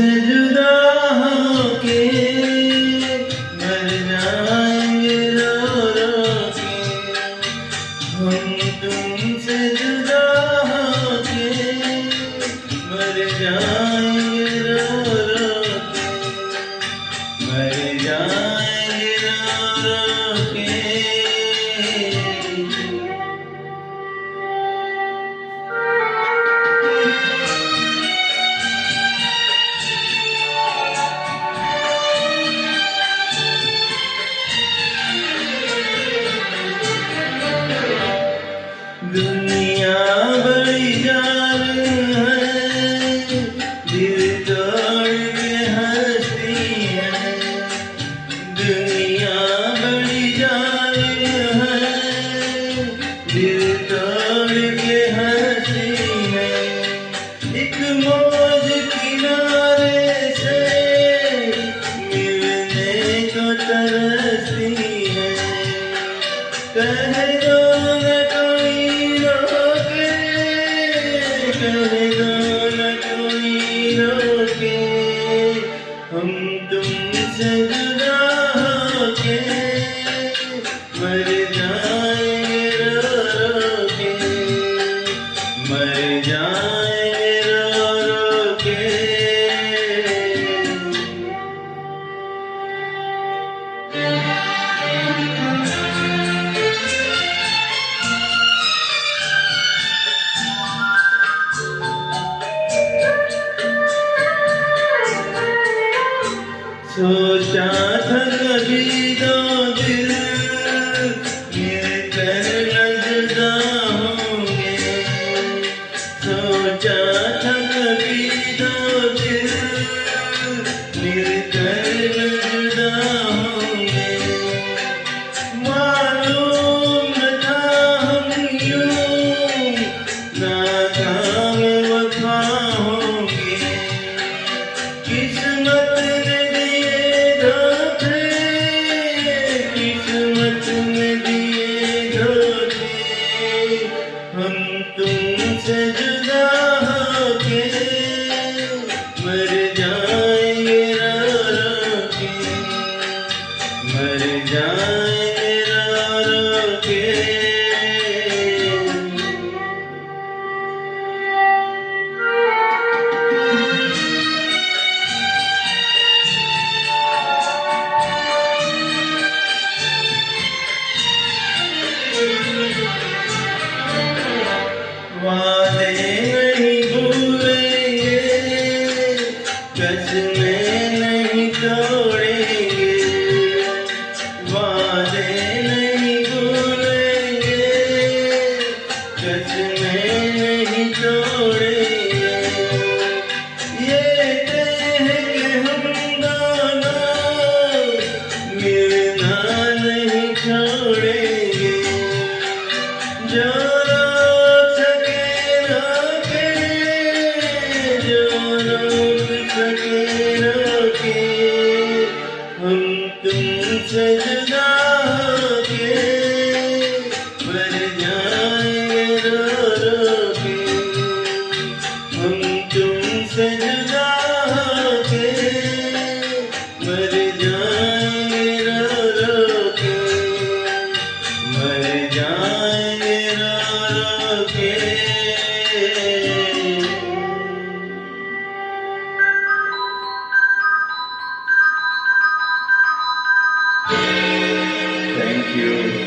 तुमसे जुदा होके मर जाएंगे रो रो के। हम तुमसे जुदा होके मर जाएंगे रो रो के। मर जाएंगे रो रो के। दुनिया बड़ी जालिम है, दिल तोड़ के हंसती है। दुनिया बड़ी जालिम है, दिल तोड़ के हंसती है। एक मौज किनारे से मिलने को तरसती है। कह दो न कोई रोके, कह दो न कोई रोके। हम तुमसे जुदा होके मर जाएंगे रो रो के। मर जाएंगे रो रो के। सोचा था कभी दो दिल मिलकर न जुदा होंगे। सोचा था कभी दो दिल मिलकर न जुदा होंगे। मालूम न था हम यूं नाकाम वफा होंगे। किस्मत ने दिए धोखे, किस्मत ने दिए धोखे। हम तुमसे जुदा होके मर जाएंगे रो रो के। मर जाएंगे रो रो के। वादे नहीं भूलेंगे, कसमें नहीं तोड़ेंगे। वादे नहीं भूलेंगे, कसमें नहीं तोड़ेंगे। ये तय है कि हम दोनों मिलना नहीं छोड़ेंगे। जो रोक सके रोके, जो रोक सके रोके। हम तुमसे जुदा होके मर जाएंगे रो रो के। हम तुमसे जुदा होके मर जाएंगे रो रो के। मर जाएंगे रो रो के। Thank you.